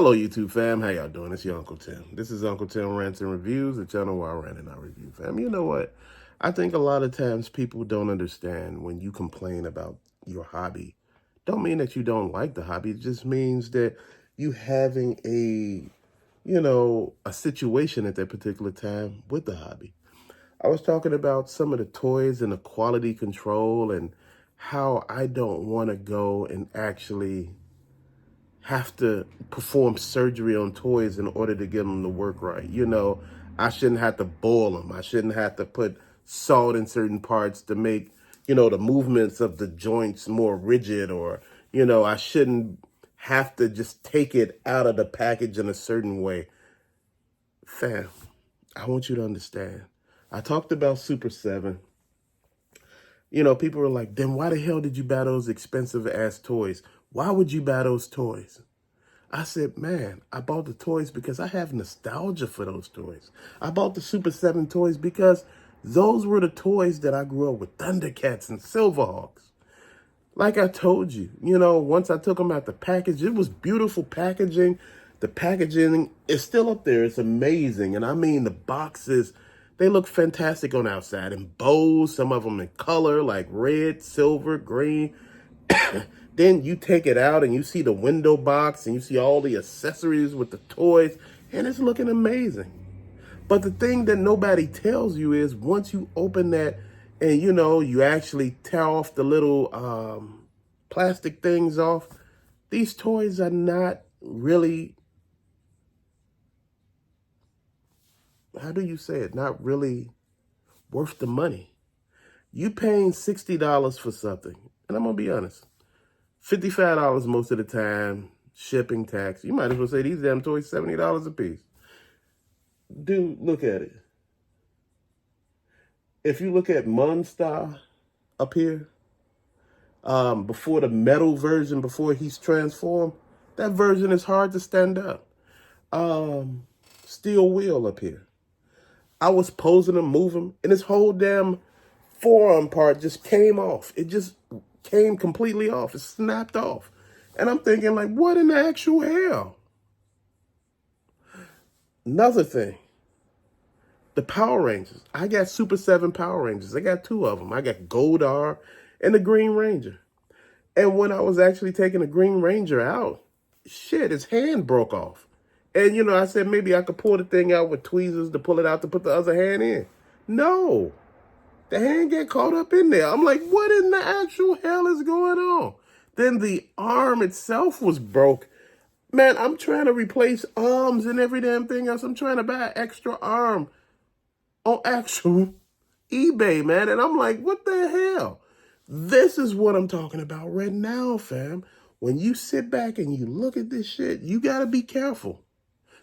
Hello, YouTube fam. How y'all doing? It's your Uncle Tim. This is Uncle Tim Rants and Reviews, the channel where I rant and I review, fam. You know what? I think a lot of times people don't understand when you complain about your hobby. Don't mean that you don't like the hobby. It just means that you having a situation at that particular time with the hobby. I was talking about some of the toys and the quality control and how I don't want to go and actually have to perform surgery on toys in order to get them to work right. I shouldn't have to boil them. I shouldn't have to put salt in certain parts to make, the movements of the joints more rigid, or, I shouldn't have to just take it out of the package in a certain way. Fam, I want you to understand. I talked about Super 7. People were like, then why the hell did you buy those expensive ass toys? Why would you buy those toys? I said, man, I bought the toys because I have nostalgia for those toys. I bought the Super 7 toys because those were the toys that I grew up with, Thundercats and Silverhawks. Like I told you, once I took them out the package, it was beautiful packaging. The packaging is still up there. It's amazing. And I mean, the boxes, they look fantastic on the outside in bows, some of them in color like red, silver, green. Then you take it out and you see the window box and you see all the accessories with the toys, and it's looking amazing. But the thing that nobody tells you is once you open that and, you actually tear off the little plastic things off, these toys are not really, how do you say it, not really worth the money. You paying $60 for something, and I'm going to be honest, $55 most of the time, shipping, tax. You might as well say these damn toys $70 a piece. Dude, look at it. If you look at Monstar up here, before the metal version, before he's transformed, that version is hard to stand up. Steel Wheel up here. I was posing him, move him, and his whole damn forearm part just came off. It just came completely off. It snapped off. And I'm thinking, like, what in the actual hell? Another thing, the Power Rangers. I got Super 7 Power Rangers. I got two of them. I got Goldar and the Green Ranger. And when I was actually taking the Green Ranger out, shit, his hand broke off. And, I said maybe I could pull the thing out with tweezers to pull it out to put the other hand in. No. The hand get caught up in there. I'm like, what in the actual hell is going on? Then the arm itself was broke. Man, I'm trying to replace arms and every damn thing else. I'm trying to buy an extra arm on actual eBay, man. And I'm like, what the hell? This is what I'm talking about right now, fam. When you sit back and you look at this shit, you got to be careful.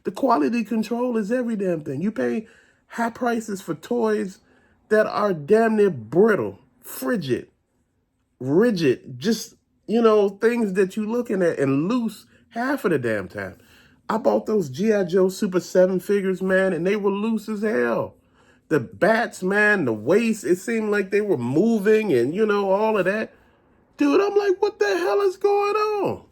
The quality control is every damn thing. You pay high prices for toys that are damn near brittle, frigid, rigid, just, things that you're looking at and loose half of the damn time. I bought those G.I. Joe Super 7 figures, man, and they were loose as hell. The bats, man, the waist, it seemed like they were moving and, all of that. Dude, I'm like, what the hell is going on?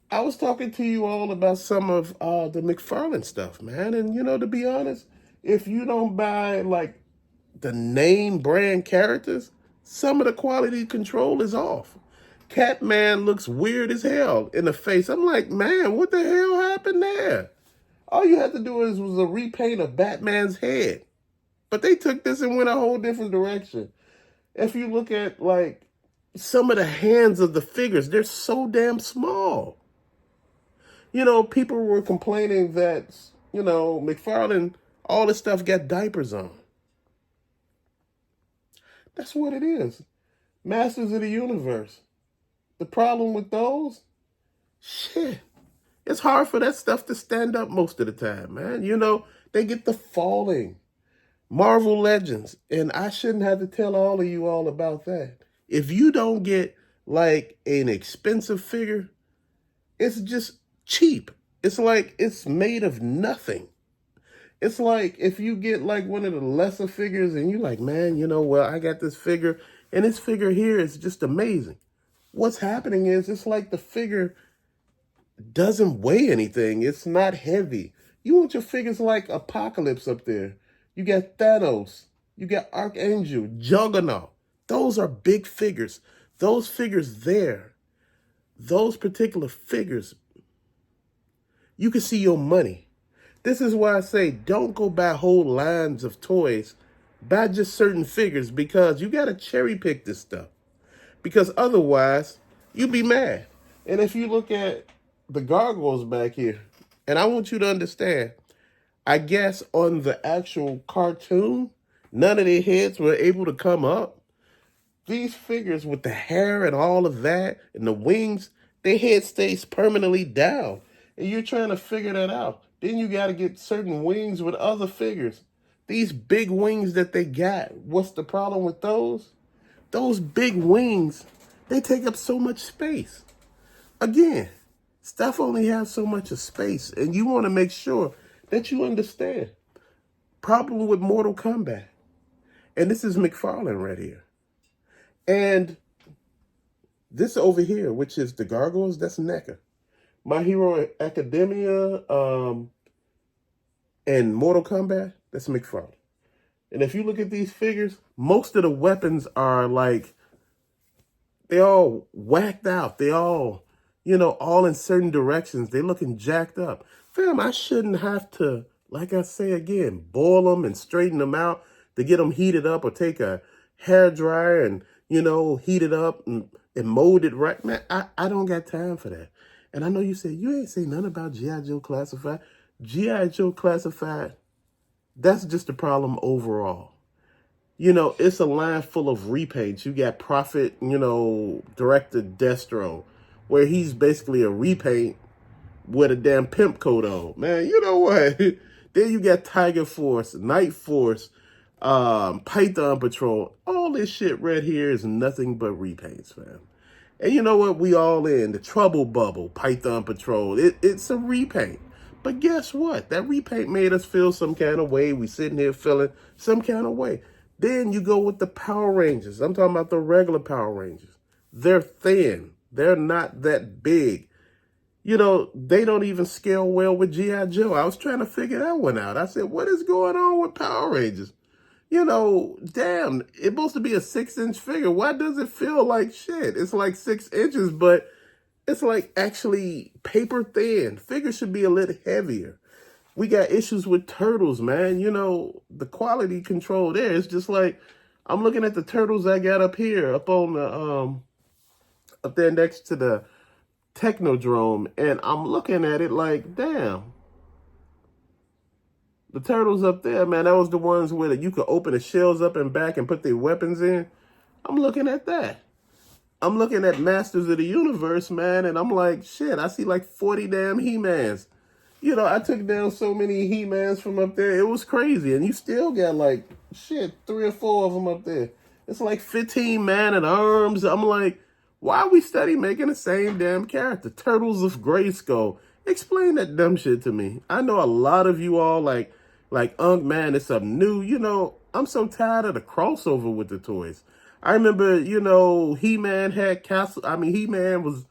I was talking to you all about some of the McFarlane stuff, man. And, to be honest, if you don't buy, like, the name brand characters, some of the quality control is off. Catman looks weird as hell in the face. I'm like, man, what the hell happened there? All you had to do was a repaint of Batman's head. But they took this and went a whole different direction. If you look at, like, some of the hands of the figures, they're so damn small. People were complaining that, McFarlane, all this stuff got diapers on. That's what it is. Masters of the Universe. The problem with those, shit, it's hard for that stuff to stand up most of the time, man. They get the falling. Marvel Legends. And I shouldn't have to tell all of you all about that. If you don't get, like, an expensive figure, it's just cheap. It's like it's made of nothing. It's like if you get like one of the lesser figures and you're like, man, well, I got this figure and this figure here is just amazing. What's happening is it's like the figure doesn't weigh anything. It's not heavy. You want your figures like Apocalypse up there. You got Thanos. You got Archangel, Juggernaut. Those are big figures. Those figures there, those particular figures, you can see your money. This is why I say don't go buy whole lines of toys. Buy just certain figures because you got to cherry pick this stuff. Because otherwise, you'll be mad. And if you look at the gargoyles back here, and I want you to understand, I guess on the actual cartoon, none of their heads were able to come up. These figures with the hair and all of that and the wings, their head stays permanently down. And you're trying to figure that out. Then you got to get certain wings with other figures. These big wings that they got, what's the problem with those? Those big wings, they take up so much space. Again, stuff only has so much of space, and you want to make sure that you understand. Problem with Mortal Kombat. And this is McFarlane right here. And this over here, which is the Gargoyles, that's NECA. My Hero Academia and Mortal Kombat, that's McFarlane. And if you look at these figures, most of the weapons are like, they all whacked out. They all, all in certain directions. They looking jacked up. Fam, I shouldn't have to, like I say again, boil them and straighten them out to get them heated up, or take a hair dryer and, heat it up and mold it right. Man, I don't got time for that. And I know you say, you ain't say nothing about G.I. Joe Classified. G.I. Joe Classified, that's just a problem overall. It's a line full of repaints. You got Prophet, director Destro, where he's basically a repaint with a damn pimp coat on. Man, you know what? Then you got Tiger Force, Night Force, Python Patrol. All this shit right here is nothing but repaints, fam. And you know what? We all in. The Trouble Bubble, Python Patrol. It's a repaint. But guess what? That repaint made us feel some kind of way. We sitting here feeling some kind of way. Then you go with the Power Rangers. I'm talking about the regular Power Rangers. They're thin. They're not that big. They don't even scale well with G.I. Joe. I was trying to figure that one out. I said, what is going on with Power Rangers? Damn, it's supposed to be a 6-inch figure. Why does it feel like shit? It's like 6 inches, but it's like actually paper thin. Figures should be a little heavier. We got issues with turtles, man. The quality control there is just like, I'm looking at the turtles I got up here, up on the, up there next to the Technodrome, and I'm looking at it like, damn. The turtles up there, man, that was the ones where you could open the shells up and back and put their weapons in. I'm looking at that. I'm looking at Masters of the Universe, man, and I'm like, shit, I see like 40 damn He-Mans. I took down so many He-Mans from up there. It was crazy. And you still got like, shit, 3 or 4 of them up there. It's like 15 Man-at-Arms. I'm like, why are we study making the same damn character? Turtles of Grayskull. Explain that dumb shit to me. I know a lot of you all like, man, it's something new. I'm so tired of the crossover with the toys. I remember, He-Man had He-Man was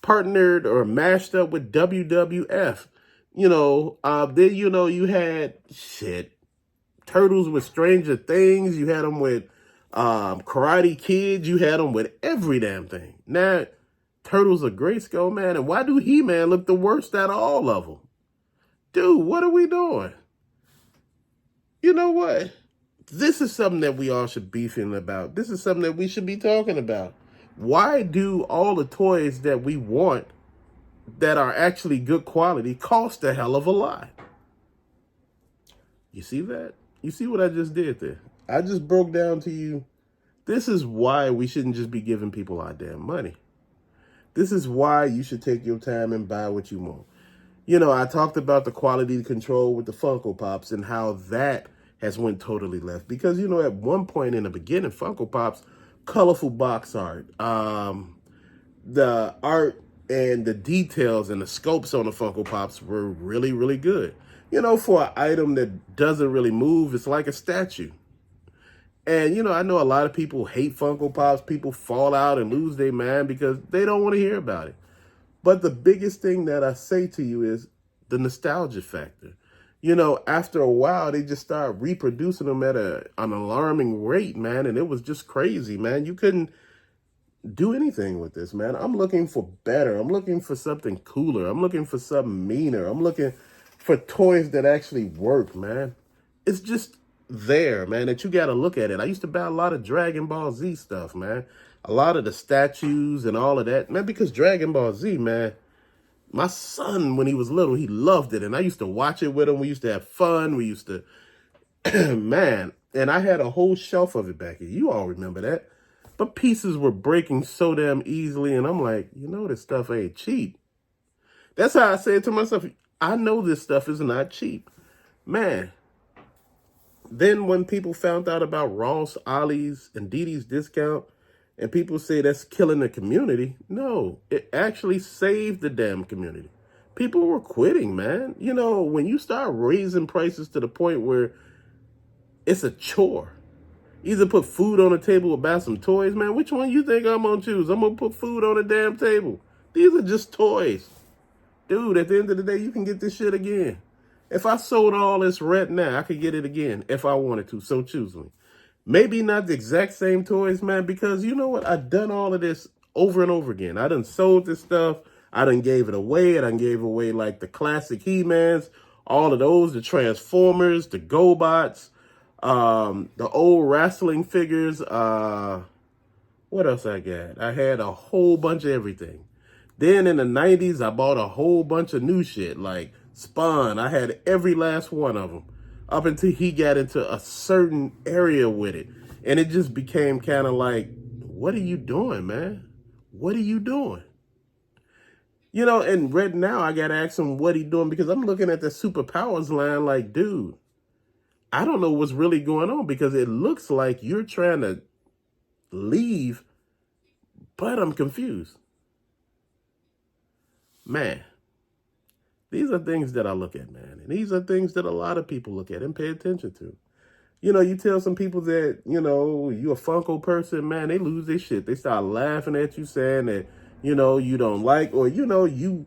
partnered or mashed up with WWF. Then, you had Turtles with Stranger Things. You had them with Karate Kids. You had them with every damn thing. Now, Turtles of Grayskull, man. And why do He-Man look the worst out of all of them? Dude, what are we doing? You know what? This is something that we all should be feeling about. This is something that we should be talking about. Why do all the toys that we want that are actually good quality cost a hell of a lot? You see that? You see what I just did there? I just broke down to you. This is why we shouldn't just be giving people our damn money. This is why you should take your time and buy what you want. I talked about the quality control with the Funko Pops and how that has went totally left. Because, at one point in the beginning, Funko Pops, colorful box art, the art and the details and the scopes on the Funko Pops were really, really good. For an item that doesn't really move, it's like a statue. And, I know a lot of people hate Funko Pops. People fall out and lose their mind because they don't want to hear about it. But the biggest thing that I say to you is the nostalgia factor. You know, after a while, they just started reproducing them at an alarming rate, man. And it was just crazy, man. You couldn't do anything with this, man. I'm looking for better. I'm looking for something cooler. I'm looking for something meaner. I'm looking for toys that actually work, man. It's just there, man, that you got to look at it. I used to buy a lot of Dragon Ball Z stuff, man. A lot of the statues and all of that, man, because Dragon Ball Z, man, my son, when he was little, he loved it. And I used to watch it with him. We used to have fun. We used to, man, and I had a whole shelf of it back here. You all remember that. But pieces were breaking so damn easily. And I'm like, you know, this stuff ain't cheap. That's how I said to myself, I know this stuff is not cheap. Man, then when people found out about Ross, Ollie's, and Didi's discount, and people say that's killing the community, no, it actually saved the damn community. People were quitting, man. You know, when you start raising prices to the point where it's a chore, either put food on the table or buy some toys, man, which one you think I'm going to choose? I'm going to put food on the damn table. These are just toys. Dude, at the end of the day, you can get this shit again. If I sold all this rent now, I could get it again if I wanted to, so choose me. Maybe not the exact same toys, man, because you know what? I've done all of this over and over again. I done sold this stuff. I done gave it away. I done gave away like the classic He-Mans, all of those, the Transformers, the GoBots, the old wrestling figures. What else I got? I had a whole bunch of everything. Then in the 90s, I bought a whole bunch of new shit like Spawn. I had every last one of them up until he got into a certain area with it. And it just became kind of like, what are you doing, man? What are you doing? You know, and right now I got to ask him what he doing because I'm looking at the Superpowers line like, dude, I don't know what's really going on because it looks like you're trying to leave, but I'm confused. Man, these are things that I look at, man. And these are things that a lot of people look at and pay attention to. You know, you tell some people that, you know, you a Funko person, man, they lose their shit. They start laughing at you saying that, you know, you don't like, or, you know, you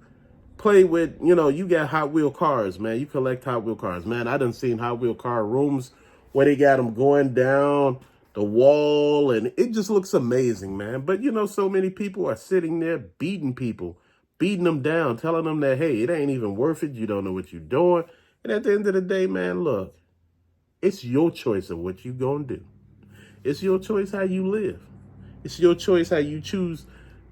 play with, you know, you got Hot Wheel cars, man. You collect Hot Wheel cars. Man, I done seen Hot Wheel car rooms where they got them going down the wall, and it just looks amazing, man. But, you know, so many people are sitting there beating people, beating them down, telling them that, hey, it ain't even worth it. You don't know what you're doing. And at the end of the day, man, look, it's your choice of what you gonna do. It's your choice how you live. It's your choice how you choose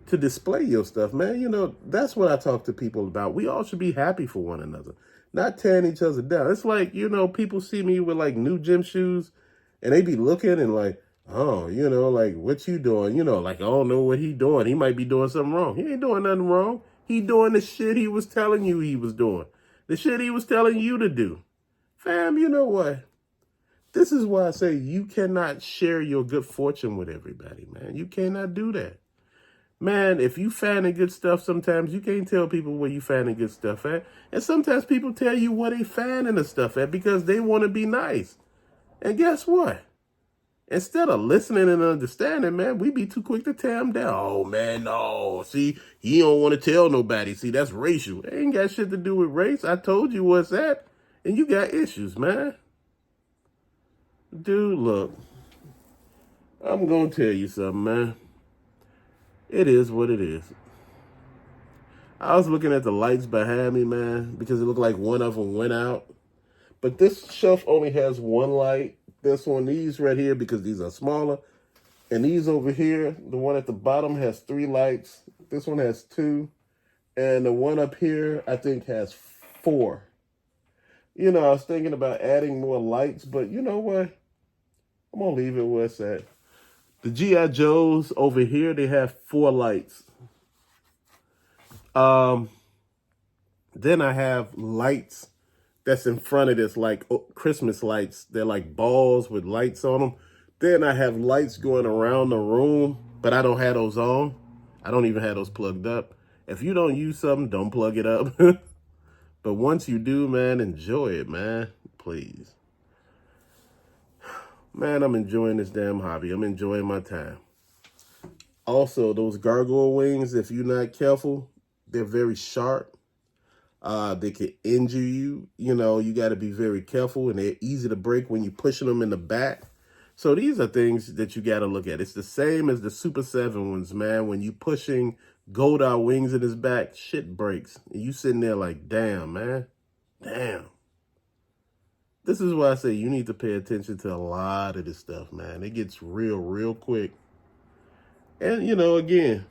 to display your stuff, man. You know, that's what I talk to people about. We all should be happy for one another, not tearing each other down. It's like, you know, people see me with like new gym shoes and they be looking and like, oh, you know, like, what you doing? You know, like, I don't know what he doing. He might be doing something wrong. He ain't doing nothing wrong. He doing the shit he was telling you he was doing. The shit he was telling you to do. Fam, you know what? This is why I say you cannot share your good fortune with everybody, man. You cannot do that. Man, if you finding good stuff, sometimes you can't tell people where you finding good stuff at. And sometimes people tell you where they finding the stuff at because they want to be nice. And guess what? Instead of listening and understanding, man, we be too quick to tear them down. Oh, man, no. See, he don't want to tell nobody. See, that's racial. It ain't got shit to do with race. I told you what's that. And you got issues, man. Dude, look, I'm going to tell you something, man. It is what it is. I was looking at the lights behind me, man, because it looked like one of them went out. But this shelf only has one light. This one, these right here, because these are smaller. And these over here, the one at the bottom has 3 lights. This one has 2. And the one up here, I think, has 4. You know, I was thinking about adding more lights, but you know what? I'm going to leave it where it's at. The G.I. Joes over here, they have 4 lights. Then I have lights that's in front of this, like Christmas lights. They're like balls with lights on them. Then I have lights going around the room, but I don't have those on. I don't even have those plugged up. If you don't use something, don't plug it up. But once you do, man, enjoy it, man. Please. Man, I'm enjoying this damn hobby. I'm enjoying my time. Also, those gargoyle wings, if you're not careful, They're very sharp. They can injure you. You know, you got to be very careful, and they're easy to break when you're pushing them in the back. So these are things that you got to look at. It's the same as the Super 7 ones, man. When you pushing Goldar wings in his back, shit breaks. And you sitting there like, damn, man. Damn. This is why I say you need to pay attention to a lot of this stuff, man. It gets real quick. And, you know, again,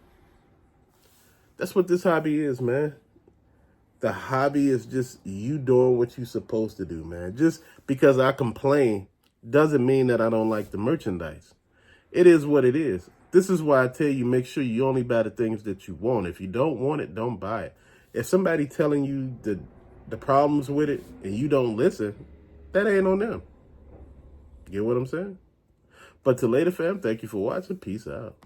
that's what this hobby is, man. The hobby is just you doing what you're supposed to do, man. Just because I complain doesn't mean that I don't like the merchandise. It is what it is. This is why I tell you, make sure you only buy the things that you want. If you don't want it, don't buy it. If somebody telling you the problems with it and you don't listen, that ain't on them. Get what I'm saying? But till later, fam, thank you for watching. Peace out.